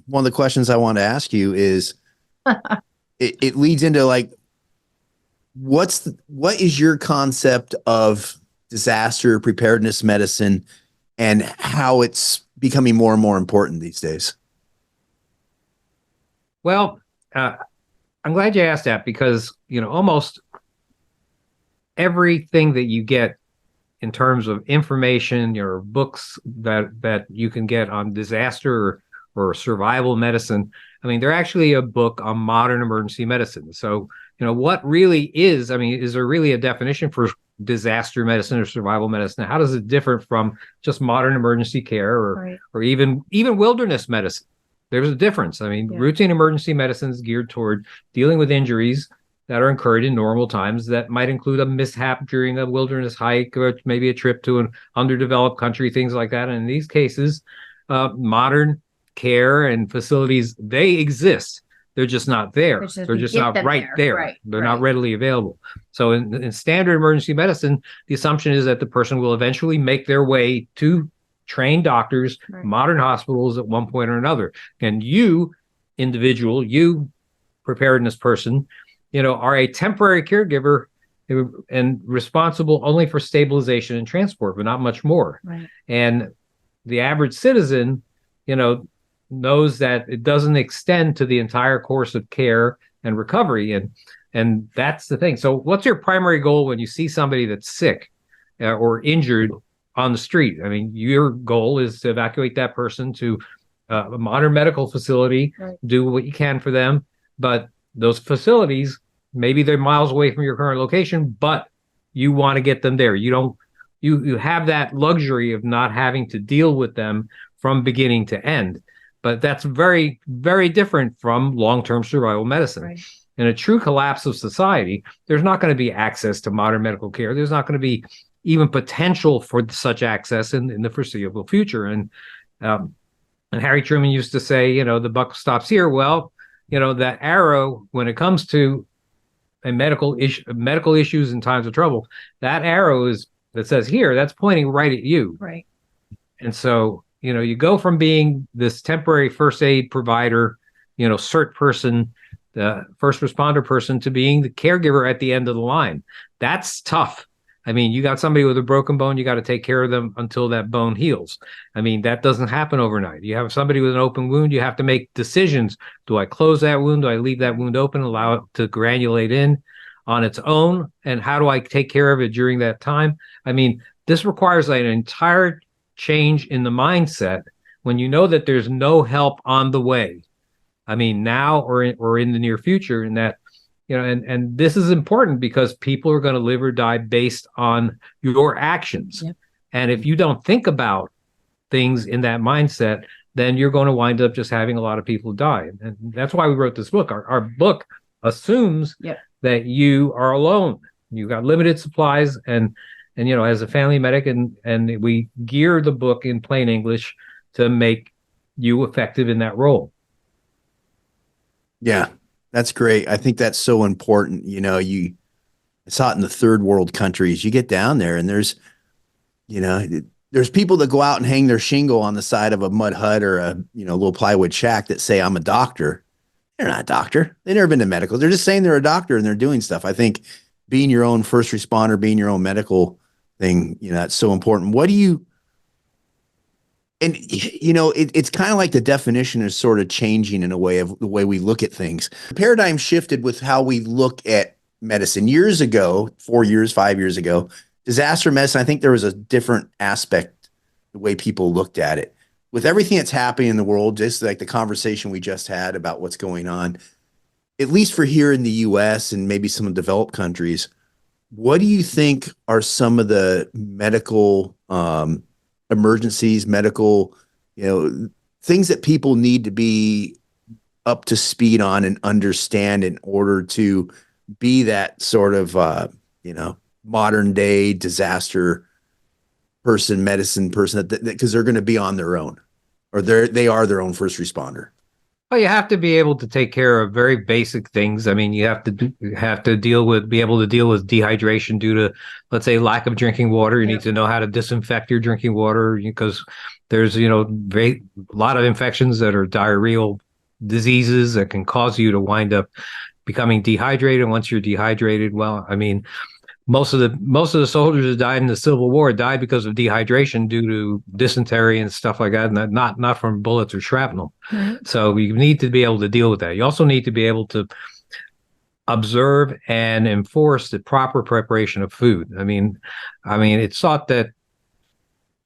one of the questions I want to ask you is it leads into like what is your concept of disaster preparedness medicine and how it's becoming more and more important these days? Well, uh, I'm glad you asked that because, almost everything that you get in terms of information, your books that you can get on disaster or survival medicine. I mean, they're actually a book on modern emergency medicine. So, what really is, I mean, is there really a definition for disaster medicine or survival medicine? How does it differ from just modern emergency care Right. or even wilderness medicine? There's a difference. I mean, Yeah. routine emergency medicine is geared toward dealing with injuries that are incurred in normal times that might include a mishap during a wilderness hike or maybe a trip to an underdeveloped country, things like that. And in these cases, modern care and facilities, they exist. They're just not there. It's just They're we just get not them right there. there. Right, They're right. not readily available. So in standard emergency medicine, the assumption is that the person will eventually make their way to trained doctors, Right. modern hospitals at one point or another. And you, individual, you preparedness person, are a temporary caregiver and responsible only for stabilization and transport, but not much more. Right. And the average citizen, knows that it doesn't extend to the entire course of care and recovery. And that's the thing. So what's your primary goal when you see somebody that's sick or injured on the street? I mean, your goal is to evacuate that person to a modern medical facility, Right. do what you can for them. But those facilities, maybe they're miles away from your current location, but you want to get them there. You have that luxury of not having to deal with them from beginning to end. But that's very, very different from long-term survival medicine. Right. In a true collapse of society, there's not going to be access to modern medical care. There's not going to be even potential for such access in the foreseeable future. And Harry Truman used to say, the buck stops here. Well, that arrow, when it comes to a medical issues in times of trouble, that arrow that says here, that's pointing right at you. Right. And so, you go from being this temporary first aid provider, CERT person, the first responder person, to being the caregiver at the end of the line. That's tough. I mean, you got somebody with a broken bone, you got to take care of them until that bone heals. I mean, that doesn't happen overnight. You have somebody with an open wound, you have to make decisions. Do I close that wound? Do I leave that wound open, allow it to granulate in on its own? And how do I take care of it during that time? I mean, this requires an entire change in the mindset when you know that there's no help on the way. I mean, now or in the near future, in that, and this is important because people are going to live or die based on your actions. Yep. And if you don't think about things in that mindset, then you're going to wind up just having a lot of people die. And that's why we wrote this book. Our book assumes Yep. that you are alone. You've got limited supplies and as a family medic, and we gear the book in plain English to make you effective in that role. Yeah, that's great. I think that's so important. I saw it in the third world countries. You get down there and you know, there's people that go out and hang their shingle on the side of a mud hut or a, little plywood shack that say, I'm a doctor. They're not a doctor. They've never been to medical. They're just saying they're a doctor and they're doing stuff. I think being your own first responder, being your own medical thing, that's so important. It's kind of like the definition is sort of changing in a way of the way we look at things. The paradigm shifted with how we look at medicine. Years ago, 4 years, 5 years ago, disaster medicine, I think there was a different aspect, the way people looked at it. With everything that's happening in the world, just like the conversation we just had about what's going on, at least for here in the US and maybe some of the developed countries, what do you think are some of the medical emergencies, medical, things that people need to be up to speed on and understand in order to be that sort of, modern day disaster person, medicine person, because they're going to be on their own, or they are their own first responder? Well, you have to be able to take care of very basic things. I mean, you have to be able to deal with dehydration due to, let's say, lack of drinking water. You need to know how to disinfect your drinking water because there's, a lot of infections that are diarrheal diseases that can cause you to wind up becoming dehydrated. Once you're dehydrated, well, I mean, most of the soldiers that died in the Civil War died because of dehydration due to dysentery and stuff like that, and not from bullets or shrapnel. Right. So you need to be able to deal with that. You also need to be able to observe and enforce the proper preparation of food. I mean, it's thought that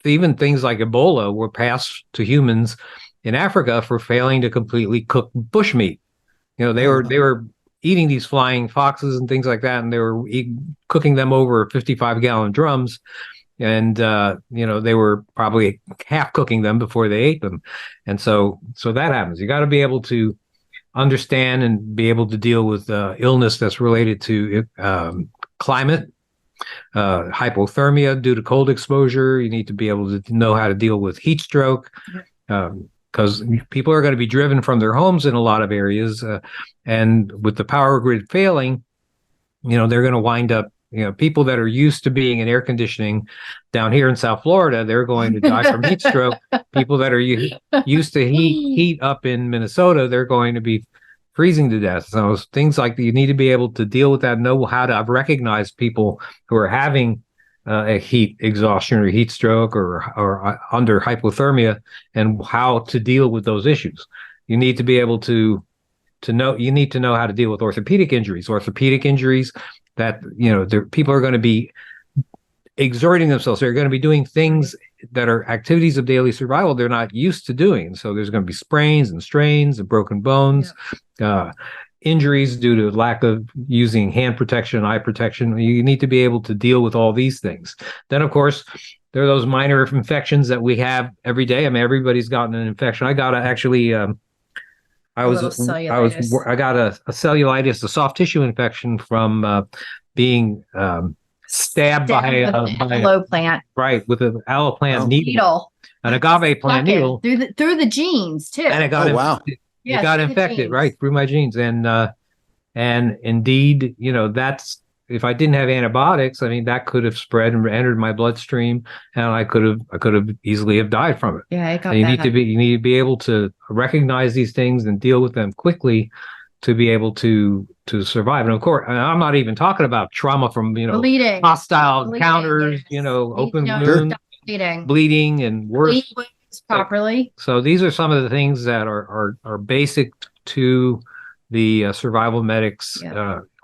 even things like Ebola were passed to humans in Africa for failing to completely cook bushmeat. They were eating these flying foxes and things like that, and they were cooking them over 55-gallon drums, and they were probably half cooking them before they ate them, and so that happens. You got to be able to understand and be able to deal with illness that's related to climate, hypothermia due to cold exposure. You need to be able to know how to deal with heat stroke. Because people are going to be driven from their homes in a lot of areas, and with the power grid failing, they're going to wind up, people that are used to being in air conditioning down here in South Florida, they're going to die from heat stroke. People that are used to heat up in Minnesota, they're going to be freezing to death. So things like that, you need to be able to deal with that, know how to recognize people who are having a heat exhaustion or heat stroke or under hypothermia, and how to deal with those issues. You need to be able to know. You need to know how to deal with orthopedic injuries. Orthopedic injuries that people are going to be exerting themselves. They're going to be doing things that are activities of daily survival they're not used to doing. So there's going to be sprains and strains and broken bones. Injuries due to lack of using hand protection, eye protection. You need to be able to deal with all these things. Then, of course, there are those minor infections that we have every day. I mean, everybody's gotten an infection. I got I got a cellulitis, a soft tissue infection from being stabbed by an aloe plant, right, with an aloe plant needle, an agave plant needle through the genes too. And it got infected. It got infected, right, through my genes. And indeed, that's, if I didn't have antibiotics, I mean, that could have spread and entered my bloodstream, and I could have easily have died from it. Yeah, it got and you need to be able to recognize these things and deal with them quickly to be able to survive. And of course, I'm not even talking about trauma from bleeding, hostile encounters, open wounds, bleeding and worse. Properly. So these are some of the things that are basic to the survival medics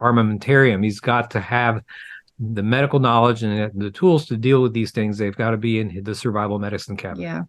armamentarium. He's got to have the medical knowledge and the tools to deal with these things. They've got to be in the survival medicine cabinet. Yeah.